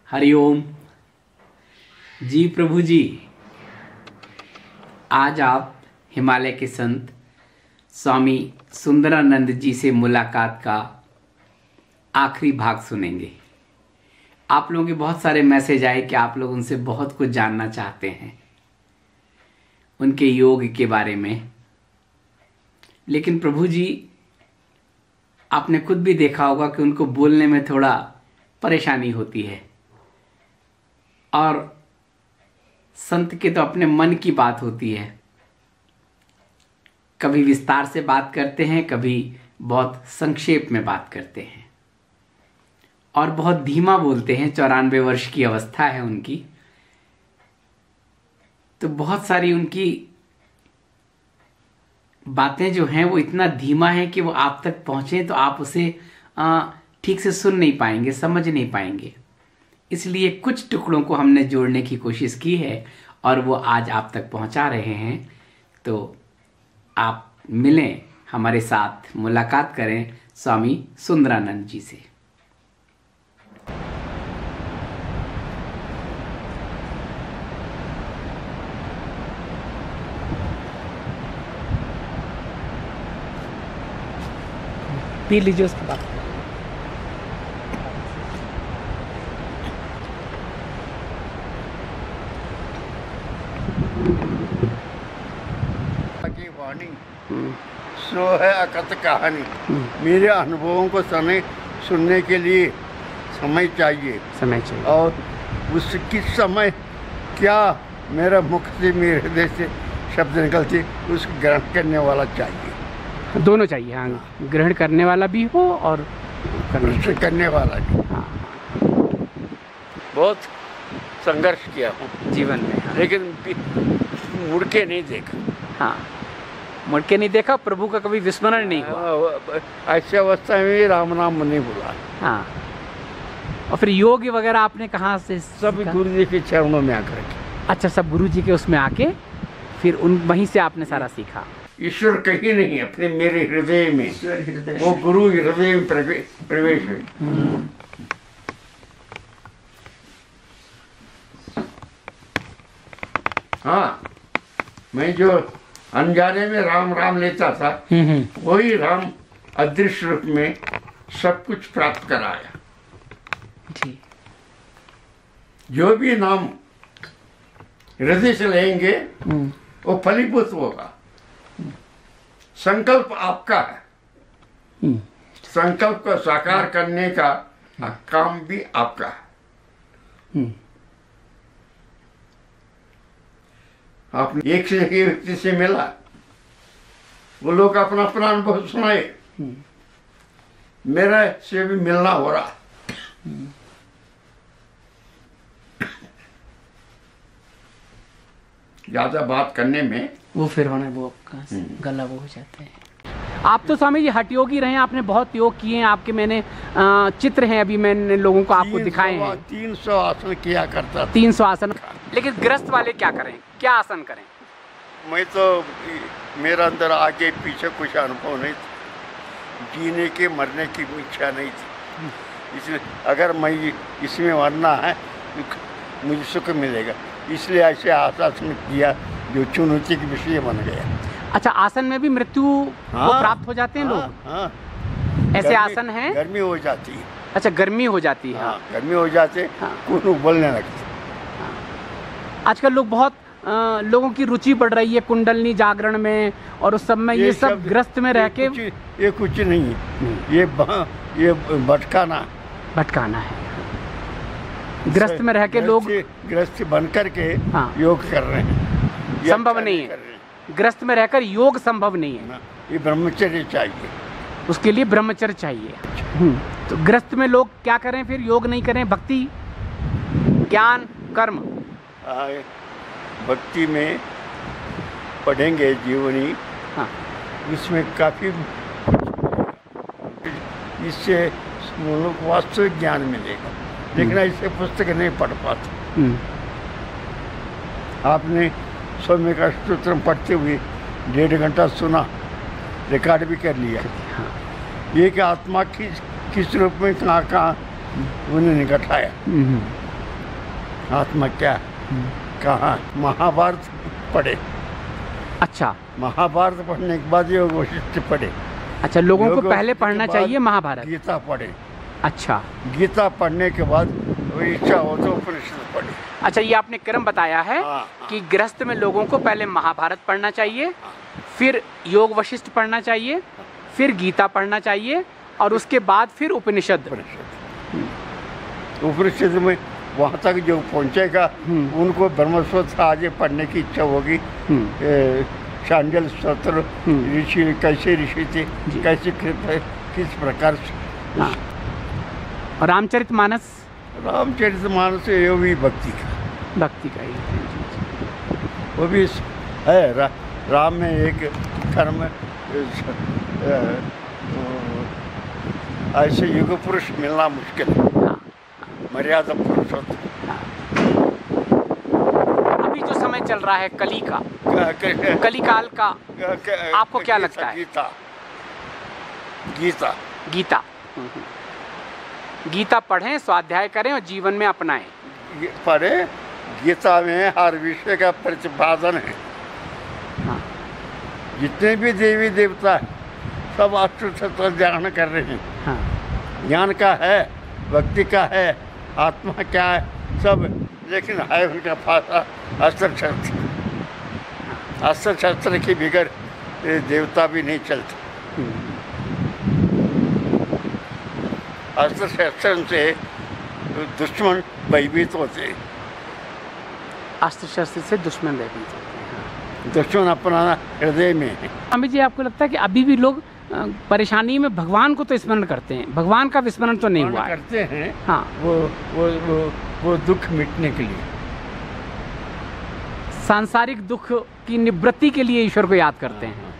हरिओम जी प्रभु जी। आज आप हिमालय के संत स्वामी सुंदरानंद जी से मुलाकात का आखिरी भाग सुनेंगे। आप लोगों के बहुत सारे मैसेज आए कि आप लोग उनसे बहुत कुछ जानना चाहते हैं उनके योग के बारे में। लेकिन प्रभु जी, आपने खुद भी देखा होगा कि उनको बोलने में थोड़ा परेशानी होती है, और संत के तो अपने मन की बात होती है। कभी विस्तार से बात करते हैं, कभी बहुत संक्षेप में बात करते हैं, और बहुत धीमा बोलते हैं। 94 वर्ष की अवस्था है उनकी, तो बहुत सारी उनकी बातें जो हैं वो इतना धीमा है कि वो आप तक पहुंचे तो आप उसे ठीक से सुन नहीं पाएंगे, समझ नहीं पाएंगे। इसलिए कुछ टुकड़ों को हमने जोड़ने की कोशिश की है और वो आज आप तक पहुंचा रहे हैं। तो आप मिलें, हमारे साथ मुलाकात करें स्वामी सुंदरानंद जी से। पी लीजिए उसके बाद। की वाणी सो है अकथ कहानी। मेरे अनुभवों को सुनने के लिए समय चाहिए, और उस किस समय क्या मेरा मुख से, मेरे हृदय से शब्द निकलते, उसको ग्रहण करने वाला चाहिए। दोनों चाहिए। हाँ, ग्रहण करने वाला भी हो और करने वाला भी। हाँ, बहुत संघर्ष किया हूँ जीवन में। हाँ। लेकिन मुड़ के नहीं देखा। हाँ, मुड़ के नहीं देखा, प्रभु का कभी विस्मरण नहीं हुआ। ऐसी अवस्था में राम नाम नहीं बोला। हाँ, और फिर योग वगैरह आपने कहाँ से? सब गुरु जी के चरणों में आकर के। अच्छा, सब गुरु जी के उसमें आके फिर वहीं से आपने सारा सीखा। ईश्वर कहीं नहीं, अपने मेरे हृदय में, वो गुरु हृदय में प्रवेश है। हाँ, मैं जो अनजाने में राम राम लेता था, वही राम अदृश्य रूप में सब कुछ प्राप्त कराया। जी। जो भी नाम हृदय से लेंगे वो फलीभूत होगा। संकल्प आपका है, संकल्प को साकार करने का काम भी आपका है। आपने एक से एक व्यक्ति से मिला, वो लोग अपना अपना अनुभव सुनाए, मेरा से भी मिलना हो रहा। ज्यादा बात करने में वो फिर होना, वो गला वो हो जाता है। आप तो स्वामी जी हठ योगी रहे हैं, आपने बहुत योग किए हैं। आपके मैंने चित्र हैं, अभी मैंने लोगों को आपको दिखाए हैं। 300 आसन किया करता था। 300 आसन। लेकिन गृहस्थ वाले क्या करें, क्या आसन करें? मैं तो, मेरा अंदर आगे पीछे कुछ अनुभव नहीं था, जीने के मरने की इच्छा नहीं थी। इसलिए अगर मैं इसमें मरना है मुझे सुख मिलेगा, इसलिए ऐसे आसन किया जो चुनौती के विषय बन गया। अच्छा, आसन में भी मृत्यु को प्राप्त हो जाते हैं लोग? हाँ, ऐसे आसन हैं? गर्मी हो जाती है। अच्छा, गर्मी हो जाती है। हाँ, गर्मी हो जाते, बोलने लगते। आजकल लोग बहुत लोगों की रुचि बढ़ रही है कुंडलनी जागरण में, और उस सब में ये सब ग्रस्त में रह के। ये कुछ नहीं है, ये भटकाना है। ग्रस्त में रह के लोग ग्रस्त बन करके योग कर रहे हैं। संभव नहीं है, ग्रस्त में रहकर योग संभव नहीं है। ये ब्रह्मचर्य चाहिए, उसके लिए ब्रह्मचर्य चाहिए। तो ग्रस्त में लोग क्या करें फिर? योग नहीं करें, भक्ति, ज्ञान, कर्म। भक्ति में पढ़ेंगे जीवनी। हाँ, इसमें काफी, इससे वास्तविक ज्ञान मिलेगा। लेकिन ऐसे पुस्तक नहीं पढ़ पाते। आपने सौम्य का स्तोत्र पढ़ते हुए 1.5 घंटा सुना, रिकॉर्ड भी कर लिया। ये कि आत्मा किस रूप में कहाँ उन्हें घटाया। आत्मा क्या है, कहाँ? महाभारत पढ़े। अच्छा, महाभारत पढ़ने के बाद योग वशिष्ठ पढ़े। अच्छा, लोगों को योग पहले वशिष्ठ के पढ़ना बाद चाहिए महाभारत। गीता पढ़े। अच्छा, गीता पढ़ने के बाद वो इच्छा हो तो उपनिषद पढ़े। अच्छा, ये आपने क्रम बताया है कि गृहस्थ में लोगों को पहले महाभारत पढ़ना चाहिए, फिर योग वशिष्ठ पढ़ना चाहिए, फिर गीता पढ़ना चाहिए और उसके बाद फिर उपनिषद। उपनिषद में वहाँ तक जो पहुँचेगा उनको ब्रह्मसूत्र आगे पढ़ने की इच्छा होगी। शांडिल स्तोत्र, ऋषि कैसे ऋषि थे, कैसे किस प्रकार से। हाँ। और रामचरितमानस? रामचरितमानस ये भी भक्ति का ही वो भी है। राम में एक धर्म ऐसे युग पुरुष मिलना मुश्किल है। मर्यादा पुरुषोत्तम। अभी जो समय चल रहा है कली का, कलिकाल का, आपको क्या लगता है? गीता गीता पढ़ें, स्वाध्याय करें और जीवन में अपनाएं। पढ़ें। गीता में हर विषय का प्रतिपादन है। हाँ। जितने भी देवी देवता है सब अष्टोत्तर ध्यान कर रहे हैं। हाँ। ज्ञान का है, भक्ति का है, आत्मा क्या है सब, लेकिन है उनका फासा अस्त्र शस्त्र। अस्त्र शस्त्र के बिगड़ देवता भी नहीं चलते। अस्त्र शस्त्र से दुश्मन भयभीत होते हैं। अस्त्र शस्त्र से दुश्मन भयभीत होते हैं। दुश्मन अपना हृदय में है। स्वामी जी, आपको लगता है कि अभी भी लोग परेशानी में भगवान को तो स्मरण करते हैं, भगवान का विस्मरण तो नहीं हुआ करते हैं। हाँ, वो दुख मिटने के लिए, सांसारिक दुख की निवृत्ति के लिए ईश्वर को याद करते हैं।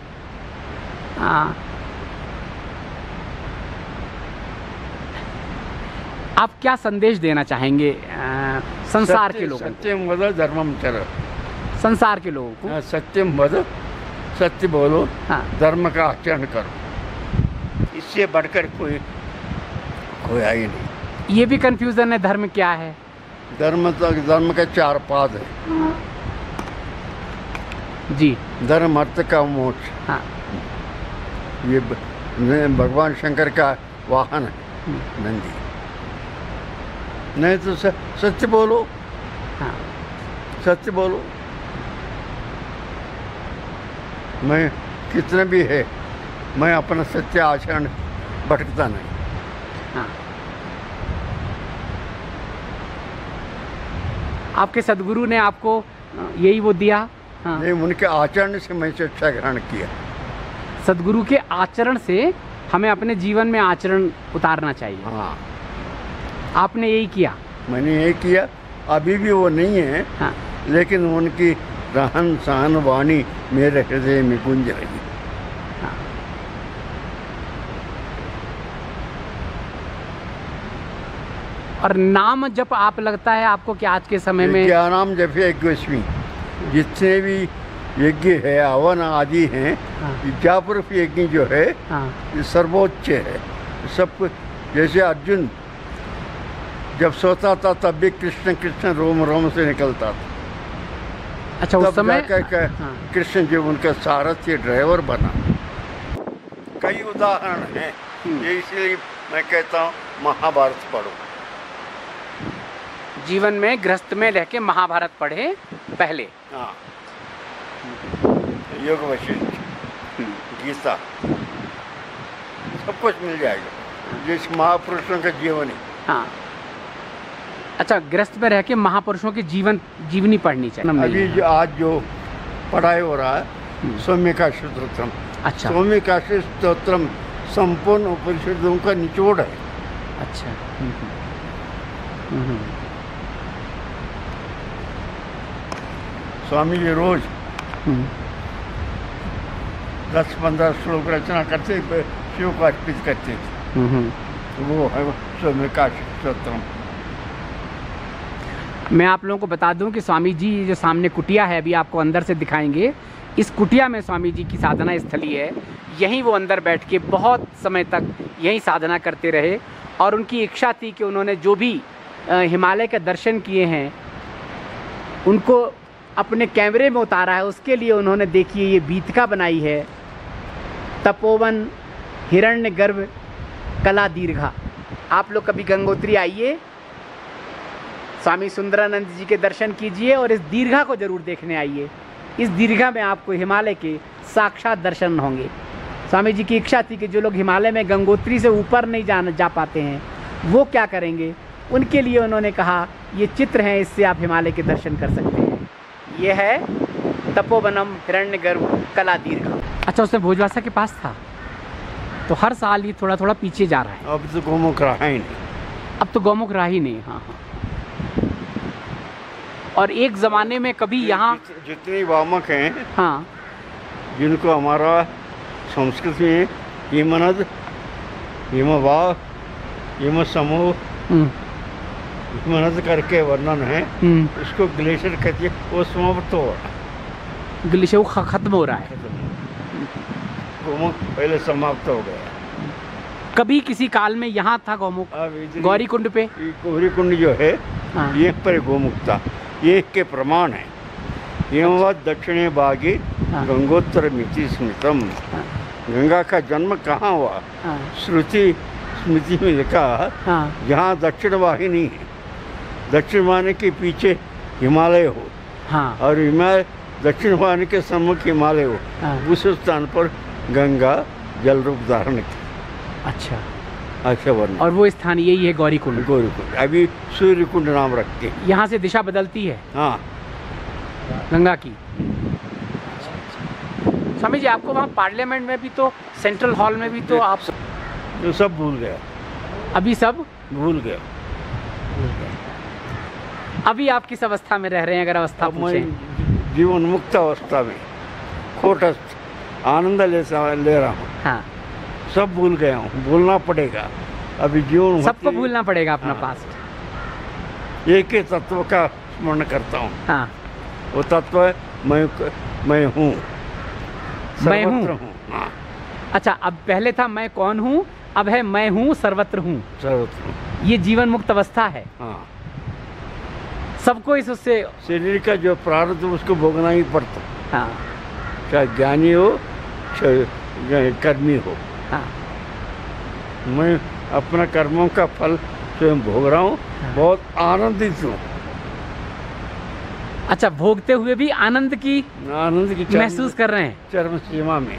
हाँ। आप क्या संदेश देना चाहेंगे संसार के लोगों को? सत्यम वद धर्मम चर। संसार के लोगों को सत्यम वद, सत्य बोलो। हाँ। धर्म का आचरण करो, इससे बढ़कर कोई आई नहीं। ये भी कंफ्यूजन है, धर्म क्या है? धर्म का 4 पाद है जी। धर्म, अर्थ का मोक्ष। हाँ। ये भगवान शंकर का वाहन है नंदी। नहीं तो सत्य बोलो। हाँ। सत्य बोलो। मैं कितना भी है, मैं अपना सत्य आचरण भटकता नहीं। हाँ। आपके सदगुरु ने आपको यही वो दिया? हाँ। नहीं, उनके आचरण से मैं शिक्षा ग्रहण किया। सदगुरु के आचरण से हमें अपने जीवन में आचरण उतारना चाहिए। हाँ। आपने यही किया? मैंने यही किया। अभी भी वो नहीं है। हाँ। लेकिन उनकी रहन सहन वाणी मेरे हृदय में गूंज रही। हाँ। और नाम जप आप लगता है आपको कि आज के समय में? क्या नाम जप है? 21वीं। जितने भी यज्ञ है, हवन आदि हैं, जापुरुष यज्ञ जो है, ये सर्वोच्च है। सब कुछ जैसे अर्जुन जब सोता था तब भी कृष्ण कृष्ण रोम रोम से निकलता था। अच्छा, उस समय कृष्ण जो उनका सारथी ड्राइवर बना। कई उदाहरण हैं। ये इसलिए मैं कहता हूँ महाभारत पढ़ो। जीवन में गृहस्थ में रह के महाभारत पढ़े पहले। हाँ। योग वशिष्ठ, गीता, सब कुछ मिल जाएगा। जिस महापुरुषों का जीवन है। हाँ। अच्छा, गृहस्थ में रह के महापुरुषों की जीवनी पढ़नी चाहिए। अभी जो आज जो पढ़ाई हो रहा है सौम्यका स्तोत्रम। अच्छा। सौम्यका स्तोत्रम संपूर्ण उपनिषदों का निचोड़ है। अच्छा। स्वामी जी रोज 10-15 श्लोक रचना करते, शिव को अर्पित करते थे। वो है सौम्यका स्तोत्रम। मैं आप लोगों को बता दूं कि स्वामी जी जो सामने कुटिया है, अभी आपको अंदर से दिखाएंगे। इस कुटिया में स्वामी जी की साधना स्थली है। यहीं वो अंदर बैठ के बहुत समय तक यहीं साधना करते रहे और उनकी इच्छा थी कि उन्होंने जो भी हिमालय के दर्शन किए हैं उनको अपने कैमरे में उतारा है। उसके लिए उन्होंने देखिए ये बीतका बनाई है, तपोवन हिरण्य गर्भ कला दीर्घा। आप लोग कभी गंगोत्री आइए, स्वामी सुंदरानंद जी के दर्शन कीजिए और इस दीर्घा को जरूर देखने आइए। इस दीर्घा में आपको हिमालय के साक्षात दर्शन होंगे। स्वामी जी की इच्छा थी कि जो लोग हिमालय में गंगोत्री से ऊपर नहीं जा पाते हैं वो क्या करेंगे, उनके लिए उन्होंने कहा ये चित्र हैं, इससे आप हिमालय के दर्शन कर सकते हैं। ये है तपोवनम हिरण्यगर्भ कला दीर्घा। अच्छा, उसमें भोजवासा के पास था, तो हर साल ये थोड़ा थोड़ा पीछे जा रहा है। अब तो गौमुख रहा ही नहीं। अब तो गौमुख रहा ही नहीं। हाँ हाँ। और एक ज़माने में कभी यहाँ जितनी वामक हैं, हाँ, जिनको हमारा संस्कृत में हिमनद, हिमवाह, हिम समूह, हिमनद करके वर्णन है, उसको ग्लेशियर कहते हैं। वो समाप्त हो रहा है, ग्लेशियर खत्म हो रहा है। गौमुख पहले समाप्त हो गया। कभी किसी काल में यहाँ था गौमुख, गौरी कुंड पे। गौरी कुंड जो है, हाँ, ये पर गौमुख था। ये के प्रमाण है। हिमवत दक्षिणे भागे गंगोत्तर मिति स्मृतम। गंगा का जन्म कहाँ हुआ? श्रुति स्मृति में लिखा, जहाँ दक्षिण वाहिनी है, दक्षिण वाहिनी के पीछे हिमालय हो, और हिमालय दक्षिण वाहिनी के सम्मुख हिमालय हो, उस स्थान पर गंगा जल रूप धारण की। अच्छा, अच्छा वर्ण। और वो स्थान यही है गौरी कुंड। गौरी कुंड अभी सूर्य कुंड नाम रखते हैं। यहाँ से दिशा बदलती है, हाँ, गंगा की। स्वामी जी, आपको वहाँ पार्लियामेंट में भी तो, सेंट्रल हॉल में भी तो आप तो सब भूल गया। अभी सब भूल गया। अभी आप किस अवस्था में रह रहे हैं, अगर अवस्था पूछें? जीवन मुक्त अवस्था में खोटस्थ आनंद ले रहा हूँ। हाँ, सब भूल गया हूँ, भूलना पड़ेगा। अभी जीवन सबको भूलना पड़ेगा अपना पास्ट। एक ही तत्व का स्मरण करता हूँ। हाँ, वो तत्व है मैं हूँ, मैं हूँ। हाँ। अच्छा, अब पहले था मैं कौन हूँ, अब है मैं हूँ सर्वत्र हूँ। सर्वत्र हूँ। ये जीवन मुक्त अवस्था है। हाँ, सबको इस उससे शरीर का जो प्रारब्ध उसको भोगना ही पड़ता। हाँ, चाहे ज्ञानी हो चाहे कर्मी हो। हाँ, मैं अपना कर्मों का फल स्वयं भोग रहा हूँ। हाँ। बहुत आनंदित हूँ। अच्छा, भोगते हुए भी आनंद की महसूस कर रहे हैं, चरम सीमा में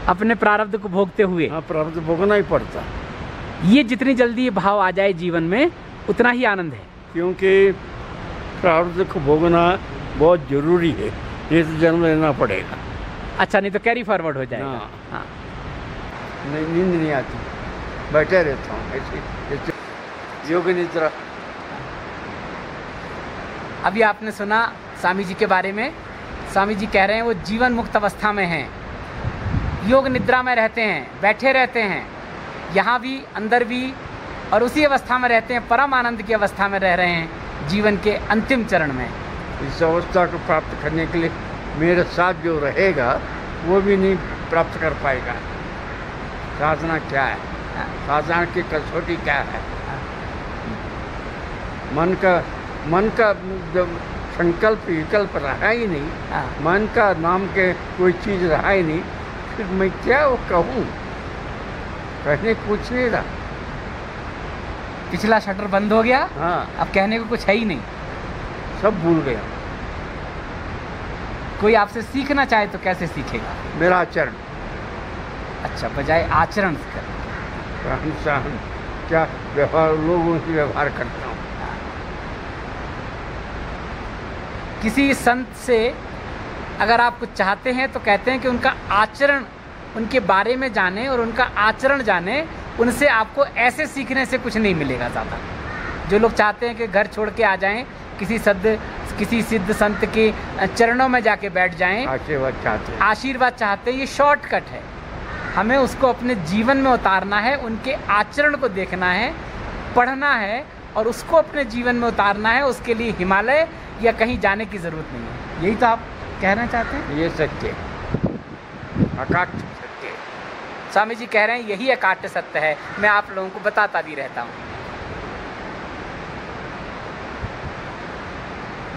अपने प्रारब्ध को भोगते हुए। हाँ, प्रारब्ध भोगना ही पड़ता। ये जितनी जल्दी ये भाव आ जाए जीवन में, उतना ही आनंद है। क्योंकि प्रारब्ध को भोगना बहुत जरूरी है, ये तो जन्म लेना पड़ेगा। अच्छा, नहीं तो कैरी फॉरवर्ड हो जाएगा। हाँ। हाँ। नहीं, नींद नहीं आती, बैठे रहता हूँ ऐसे योग निद्रा। अभी आपने सुना स्वामी जी के बारे में। स्वामी जी कह रहे हैं वो जीवन मुक्त अवस्था में हैं, योग निद्रा में रहते हैं, बैठे रहते हैं, यहाँ भी अंदर भी, और उसी अवस्था में रहते हैं, परम आनंद की अवस्था में रह रहे हैं जीवन के अंतिम चरण में। इस अवस्था को प्राप्त करने के लिए मेरे साथ जो रहेगा वो भी नहीं प्राप्त कर पाएगा। साधना क्या है, साधना की कसौटी क्या है? मन का जब संकल्प विकल्प रहा ही नहीं, मन का नाम के कोई चीज़ रहा ही नहीं, फिर मैं क्या वो कहूँ? कहने कुछ नहीं रहा। पिछला शटर बंद हो गया। हाँ, अब कहने को कुछ है ही नहीं, सब भूल गया। कोई आपसे सीखना चाहे तो कैसे सीखेगा? मेरा आचरण। अच्छा, बजाय आचरण कर रहन सहन क्या व्यवहार, लोगों से व्यवहार करता हूँ। किसी संत से अगर आप कुछ चाहते हैं तो कहते हैं कि उनका आचरण, उनके बारे में जाने और उनका आचरण जाने। उनसे आपको ऐसे सीखने से कुछ नहीं मिलेगा ज़्यादा। जो लोग चाहते हैं कि घर छोड़ के आ जाएं, किसी सिद्ध संत के चरणों में जाके बैठ जाएं, आशीर्वाद चाहते हैं, ये शॉर्टकट है। हमें उसको अपने जीवन में उतारना है, उनके आचरण को देखना है, पढ़ना है और उसको अपने जीवन में उतारना है। उसके लिए हिमालय या कहीं जाने की ज़रूरत नहीं है। यही तो आप कहना चाहते हैं? ये सत्य, अकाट्य सत्य। स्वामी जी कह रहे हैं यही अकाट्य सत्य है। मैं आप लोगों को बताता भी रहता हूँ।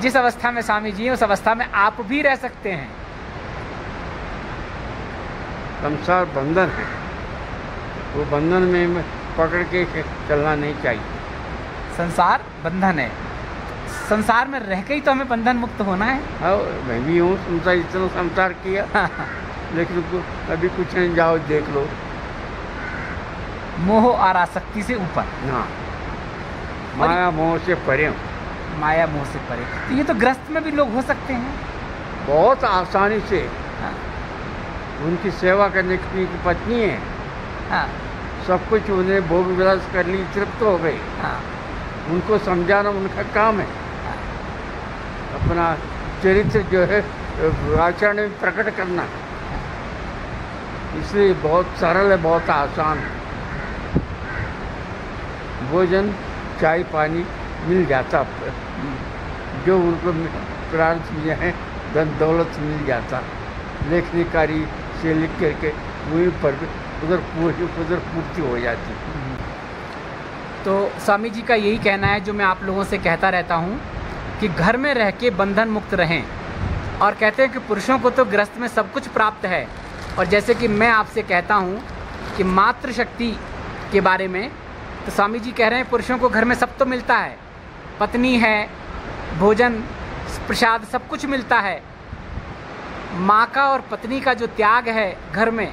जिस अवस्था में स्वामी जी हैं उस अवस्था में आप भी रह सकते हैं। संसार बंधन है, वो बंधन में पकड़ के चलना नहीं चाहिए। संसार बंधन है, संसार में रह के ही तो हमें बंधन मुक्त होना है। हाँ, मैं भी हूँ, संसार इतना संसार किया लेकिन अभी कुछ नहीं, जाओ देख लो। मोह और आसक्ति से ऊपर। हाँ, माया मोह से परे हूँ। माया मोह से परे, तो ये तो ग्रस्त में भी लोग हो सकते हैं बहुत आसानी से। हाँ। उनकी सेवा करने की पत्नी है। हाँ। सब कुछ उन्हें भोग विलास कर ली, तृप्त हो गई। हाँ। उनको समझाना उनका काम है। हाँ। अपना चरित्र जो है आचरण में प्रकट करना, इसलिए बहुत सरल है, बहुत आसान है। भोजन चाय पानी मिल जाता, जो उनको प्रार्थ में है धन दौलत मिल जाता, लेखनी कार्य से लिख करके वहीं पर उधर पूर्ति हो जाती। तो स्वामी जी का यही कहना है जो मैं आप लोगों से कहता रहता हूँ कि घर में रह के बंधन मुक्त रहें। और कहते हैं कि पुरुषों को तो गृहस्थ में सब कुछ प्राप्त है। और जैसे कि मैं आपसे कहता हूँ कि मातृशक्ति के बारे में, तो स्वामी जी कह रहे हैं पुरुषों को घर में सब तो मिलता है, पत्नी है, भोजन प्रसाद सब कुछ मिलता है। माँ का और पत्नी का जो त्याग है घर में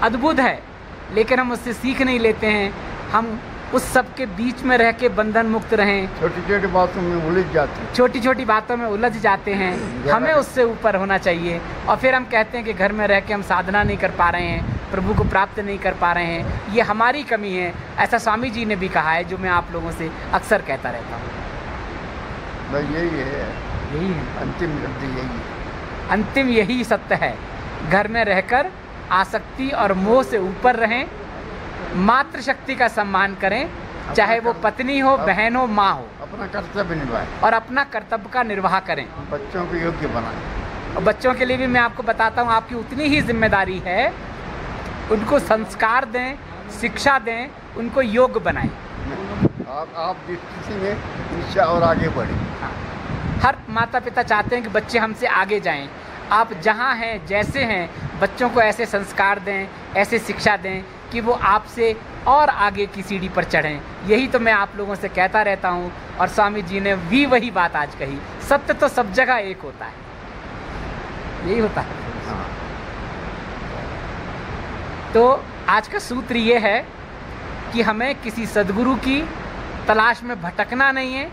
अद्भुत है, लेकिन हम उससे सीख नहीं लेते हैं। हम उस सब के बीच में रह के बंधन मुक्त रहें। छोटी छोटी बातों में उलझ जाते हैं, छोटी छोटी बातों में उलझ जाते हैं। हमें उससे ऊपर होना चाहिए। और फिर हम कहते हैं कि घर में रह के हम साधना नहीं कर पा रहे हैं, प्रभु को प्राप्त नहीं कर पा रहे हैं, ये हमारी कमी है। ऐसा स्वामी जी ने भी कहा है, जो मैं आप लोगों से अक्सर कहता रहता हूँ। यही है, यही है अंतिम शब्द, यही है अंतिम, यही सत्य है। घर में रहकर आसक्ति और मोह से ऊपर रहें, मातृशक्ति का सम्मान करें, चाहे वो पत्नी हो, बहन हो, माँ हो। अपना कर्तव्य निभाएं और अपना कर्तव्य का निर्वाह करें। बच्चों को योग्य बनाएं। और बच्चों के लिए भी मैं आपको बताता हूँ, आपकी उतनी ही जिम्मेदारी है, उनको संस्कार दें, शिक्षा दें, उनको योग्य बनाएं। आप जिस किसी में निश्चय और आगे बढ़े। हाँ। हर माता पिता चाहते हैं कि बच्चे हमसे आगे जाएं। आप जहाँ हैं, जैसे हैं, बच्चों को ऐसे संस्कार दें, ऐसे शिक्षा दें कि वो आपसे और आगे की सीढ़ी पर चढ़ें। यही तो मैं आप लोगों से कहता रहता हूँ। और स्वामी जी ने भी वही बात आज कही, सत्य तो सब जगह एक होता है, यही होता है। हाँ। तो आज का सूत्र ये है कि हमें किसी सद्गुरु की तलाश में भटकना नहीं है।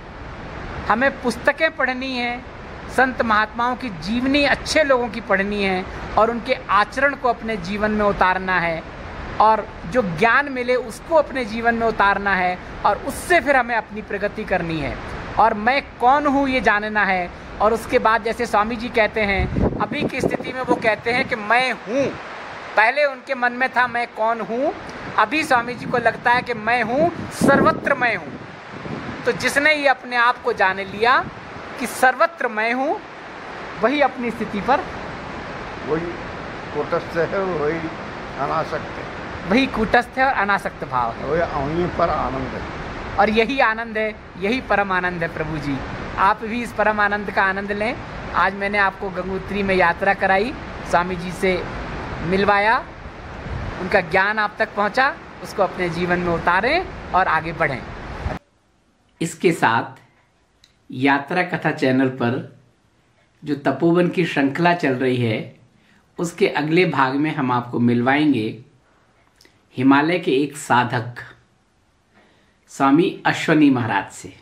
हमें पुस्तकें पढ़नी है, संत महात्माओं की जीवनी अच्छे लोगों की पढ़नी है और उनके आचरण को अपने जीवन में उतारना है। और जो ज्ञान मिले उसको अपने जीवन में उतारना है और उससे फिर हमें अपनी प्रगति करनी है। और मैं कौन हूँ ये जानना है। और उसके बाद जैसे स्वामी जी कहते हैं, अभी की स्थिति में वो कहते हैं कि मैं हूँ। पहले उनके मन में था मैं कौन हूँ, अभी स्वामी जी को लगता है कि मैं हूँ, सर्वत्र मैं हूँ। तो जिसने ये अपने आप को जान लिया कि सर्वत्र मैं हूँ, वही अपनी स्थिति पर, वही कूटस्थ है, वही अनासक्त है, वही कूटस्थ है और अनासक्त भाव है, वही पर आनंद है। और यही आनंद है, यही परम आनंद है। प्रभु जी आप भी इस परम आनंद का आनंद लें। आज मैंने आपको गंगोत्री में यात्रा कराई, स्वामी जी से मिलवाया, उनका ज्ञान आप तक पहुंचा, उसको अपने जीवन में उतारें और आगे बढ़ें। इसके साथ यात्रा कथा चैनल पर जो तपोवन की श्रृंखला चल रही है, उसके अगले भाग में हम आपको मिलवाएंगे हिमालय के एक साधक स्वामी अश्वनी महाराज से।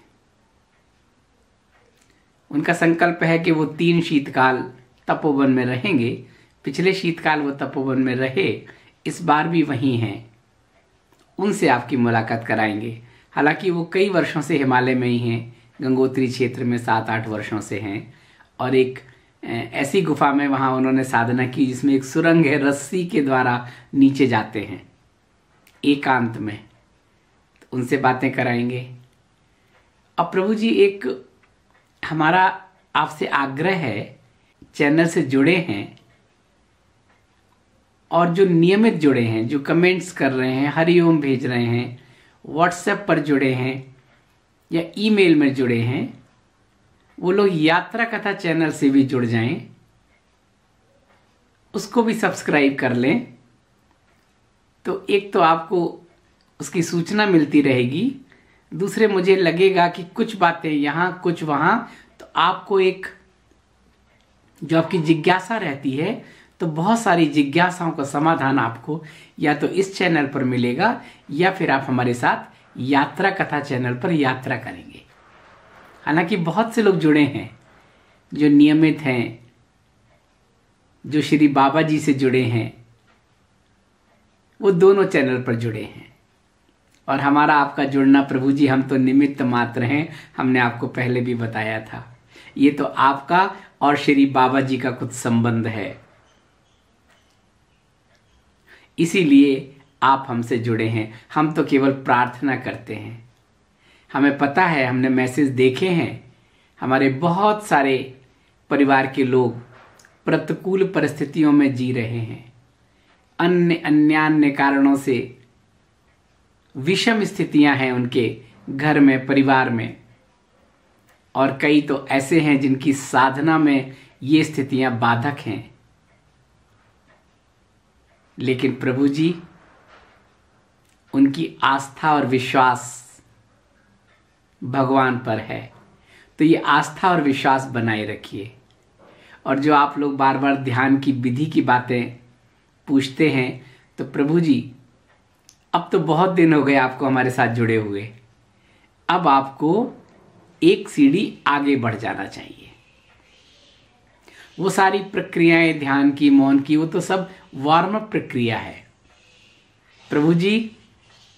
उनका संकल्प है कि वो 3 शीतकाल तपोवन में रहेंगे। पिछले शीतकाल वो तपोवन में रहे, इस बार भी वहीं हैं। उनसे आपकी मुलाकात कराएंगे। हालांकि वो कई वर्षों से हिमालय में ही हैं, गंगोत्री क्षेत्र में 7-8 वर्षों से हैं। और एक ऐसी गुफा में वहाँ उन्होंने साधना की जिसमें एक सुरंग है, रस्सी के द्वारा नीचे जाते हैं एकांत में। तो उनसे बातें कराएंगे। अब प्रभु जी, एक हमारा आपसे आग्रह है, चैनल से जुड़े हैं और जो नियमित जुड़े हैं, जो कमेंट्स कर रहे हैं, हरिओम भेज रहे हैं, व्हाट्सएप पर जुड़े हैं या ईमेल में जुड़े हैं, वो लोग यात्रा कथा चैनल से भी जुड़ जाएं, उसको भी सब्सक्राइब कर लें। तो एक तो आपको उसकी सूचना मिलती रहेगी, दूसरे मुझे लगेगा कि कुछ बातें यहाँ कुछ वहाँ, तो आपको एक जो आपकी जिज्ञासा रहती है, तो बहुत सारी जिज्ञासाओं का समाधान आपको या तो इस चैनल पर मिलेगा या फिर आप हमारे साथ यात्रा कथा चैनल पर यात्रा करेंगे। हालांकि बहुत से लोग जुड़े हैं जो नियमित हैं, जो श्री बाबा जी से जुड़े हैं, वो दोनों चैनल पर जुड़े हैं। और हमारा आपका जुड़ना प्रभु जी, हम तो निमित्त मात्र हैं, हमने आपको पहले भी बताया था। ये तो आपका और श्री बाबा जी का कुछ संबंध है, इसीलिए आप हमसे जुड़े हैं। हम तो केवल प्रार्थना करते हैं। हमें पता है, हमने मैसेज देखे हैं, हमारे बहुत सारे परिवार के लोग प्रतिकूल परिस्थितियों में जी रहे हैं, अन्य कारणों से विषम स्थितियां हैं उनके घर में, परिवार में, और कई तो ऐसे हैं जिनकी साधना में ये स्थितियां बाधक हैं। लेकिन प्रभु जी, उनकी आस्था और विश्वास भगवान पर है, तो ये आस्था और विश्वास बनाए रखिए। और जो आप लोग बार बार ध्यान की विधि की बातें पूछते हैं, तो प्रभु जी, अब तो बहुत दिन हो गए आपको हमारे साथ जुड़े हुए, अब आपको एक सीढ़ी आगे बढ़ जाना चाहिए। वो सारी प्रक्रियाएं ध्यान की, मौन की, वो तो सब वार्म अप प्रक्रिया है। प्रभु जी,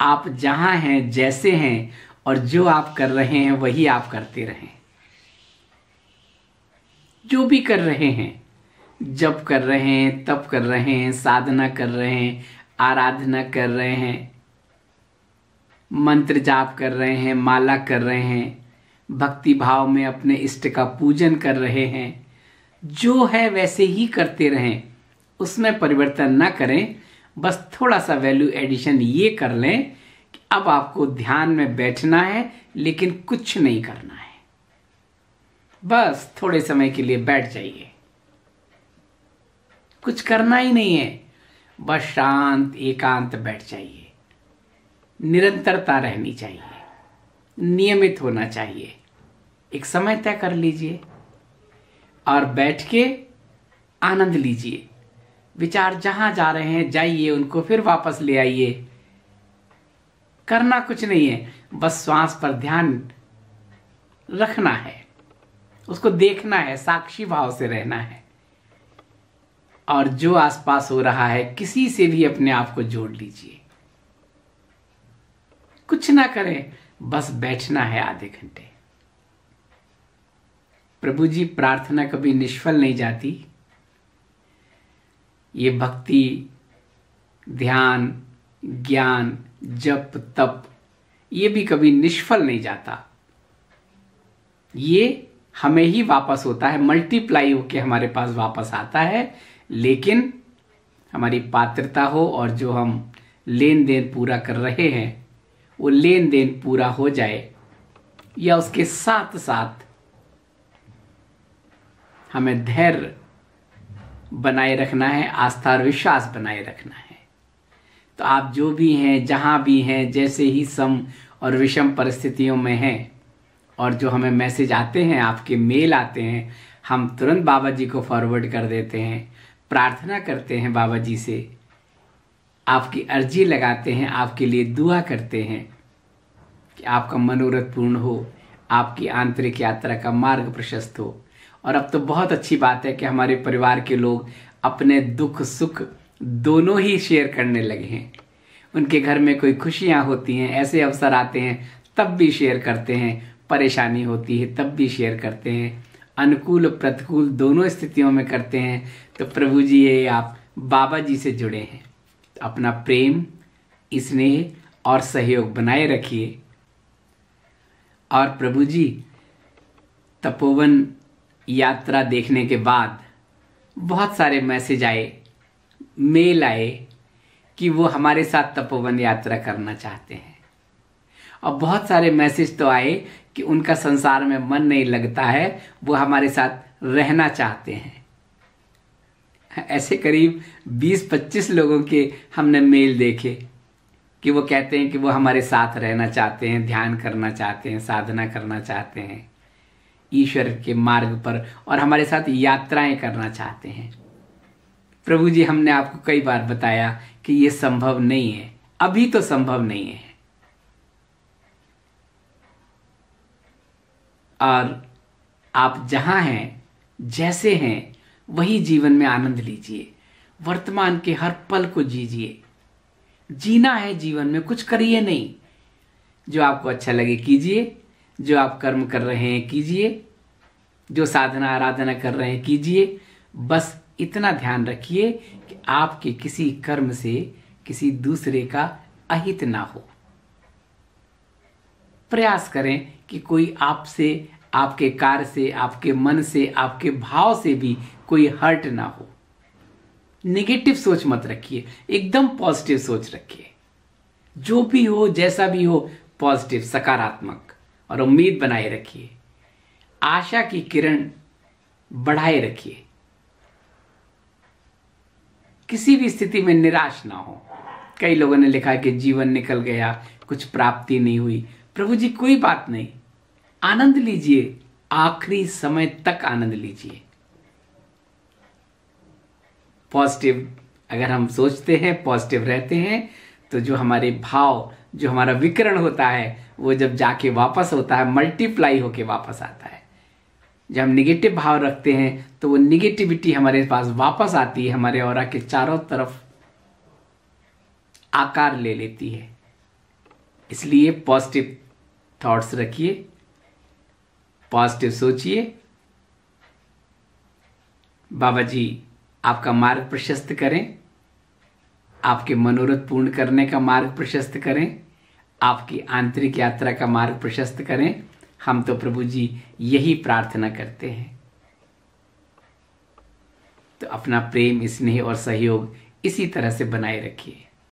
आप जहां हैं, जैसे हैं, और जो आप कर रहे हैं वही आप करते रहें। जो भी कर रहे हैं, जप कर रहे हैं, तप कर रहे हैं, साधना कर रहे हैं, आराधना कर रहे हैं, मंत्र जाप कर रहे हैं, माला कर रहे हैं, भक्ति भाव में अपने इष्ट का पूजन कर रहे हैं, जो है वैसे ही करते रहें, उसमें परिवर्तन ना करें। बस थोड़ा सा वैल्यू एडिशन ये कर लें कि अब आपको ध्यान में बैठना है, लेकिन कुछ नहीं करना है। बस थोड़े समय के लिए बैठ जाइए, कुछ करना ही नहीं है, बस शांत एकांत बैठ जाइए। निरंतरता रहनी चाहिए, नियमित होना चाहिए। एक समय तय कर लीजिए और बैठ के आनंद लीजिए। विचार जहां जा रहे हैं जाइए, उनको फिर वापस ले आइए। करना कुछ नहीं है, बस श्वास पर ध्यान रखना है, उसको देखना है, साक्षी भाव से रहना है। और जो आसपास हो रहा है, किसी से भी अपने आप को जोड़ लीजिए। कुछ ना करें, बस बैठना है आधे घंटे। प्रभु जी, प्रार्थना कभी निष्फल नहीं जाती। ये भक्ति, ध्यान, ज्ञान, जप, तप, ये भी कभी निष्फल नहीं जाता। ये हमें ही वापस होता है, मल्टीप्लाई होके हमारे पास वापस आता है। लेकिन हमारी पात्रता हो और जो हम लेन देन पूरा कर रहे हैं वो लेन देन पूरा हो जाए, या उसके साथ साथ हमें धैर्य बनाए रखना है, आस्था और विश्वास बनाए रखना है। तो आप जो भी हैं, जहां भी हैं, जैसे ही सम और विषम परिस्थितियों में हैं, और जो हमें मैसेज आते हैं, आपके मेल आते हैं, हम तुरंत बाबा जी को फॉरवर्ड कर देते हैं, प्रार्थना करते हैं बाबा जी से, आपकी अर्जी लगाते हैं, आपके लिए दुआ करते हैं कि आपका मनोरथ पूर्ण हो, आपकी आंतरिक यात्रा का मार्ग प्रशस्त हो। और अब तो बहुत अच्छी बात है कि हमारे परिवार के लोग अपने दुख सुख दोनों ही शेयर करने लगे हैं। उनके घर में कोई खुशियां होती हैं, ऐसे अवसर आते हैं, तब भी शेयर करते हैं, परेशानी होती है तब भी शेयर करते हैं, अनुकूल प्रतिकूल दोनों स्थितियों में करते हैं। तो प्रभु जी, ये आप बाबा जी से जुड़े हैं, तो अपना प्रेम, स्नेह और सहयोग बनाए रखिए। और प्रभु जी, तपोवन यात्रा देखने के बाद बहुत सारे मैसेज आए, मेल आए कि वो हमारे साथ तपोवन यात्रा करना चाहते हैं। और बहुत सारे मैसेज तो आए कि उनका संसार में मन नहीं लगता है, वो हमारे साथ रहना चाहते हैं। ऐसे करीब 20-25 लोगों के हमने मेल देखे कि वो कहते हैं कि वो हमारे साथ रहना चाहते हैं, ध्यान करना चाहते हैं, साधना करना चाहते हैं ईश्वर के मार्ग पर, और हमारे साथ यात्राएं करना चाहते हैं। प्रभु जी, हमने आपको कई बार बताया कि ये संभव नहीं है, अभी तो संभव नहीं है। और आप जहां हैं, जैसे हैं, वही जीवन में आनंद लीजिए। वर्तमान के हर पल को जीजिए। जीना है जीवन में, कुछ करिए नहीं। जो आपको अच्छा लगे कीजिए, जो आप कर्म कर रहे हैं कीजिए, जो साधना आराधना कर रहे हैं कीजिए। बस इतना ध्यान रखिए कि आपके किसी कर्म से किसी दूसरे का अहित ना हो। प्रयास करें कि कोई आपसे, आपके कार्य से, आपके मन से, आपके भाव से भी कोई हर्ट ना हो। नेगेटिव सोच मत रखिए, एकदम पॉजिटिव सोच रखिए। जो भी हो, जैसा भी हो, पॉजिटिव, सकारात्मक, और उम्मीद बनाए रखिए। आशा की किरण बढ़ाए रखिए। किसी भी स्थिति में निराश ना हो। कई लोगों ने लिखा कि जीवन निकल गया, कुछ प्राप्ति नहीं हुई। प्रभु जी, कोई बात नहीं, आनंद लीजिए, आखिरी समय तक आनंद लीजिए। पॉजिटिव अगर हम सोचते हैं, पॉजिटिव रहते हैं, तो जो हमारे भाव, जो हमारा विकरण होता है, वो जब जाके वापस होता है, मल्टीप्लाई होके वापस आता है। जब हम निगेटिव भाव रखते हैं तो वो निगेटिविटी हमारे पास वापस आती है, हमारे ऑरा के चारों तरफ आकार ले लेती है। इसलिए पॉजिटिव थॉट्स रखिए, पॉजिटिव सोचिए। बाबा जी आपका मार्ग प्रशस्त करें, आपके मनोरथ पूर्ण करने का मार्ग प्रशस्त करें, आपकी आंतरिक यात्रा का मार्ग प्रशस्त करें। हम तो प्रभु जी यही प्रार्थना करते हैं। तो अपना प्रेम, स्नेह और सहयोग इसी तरह से बनाए रखिए।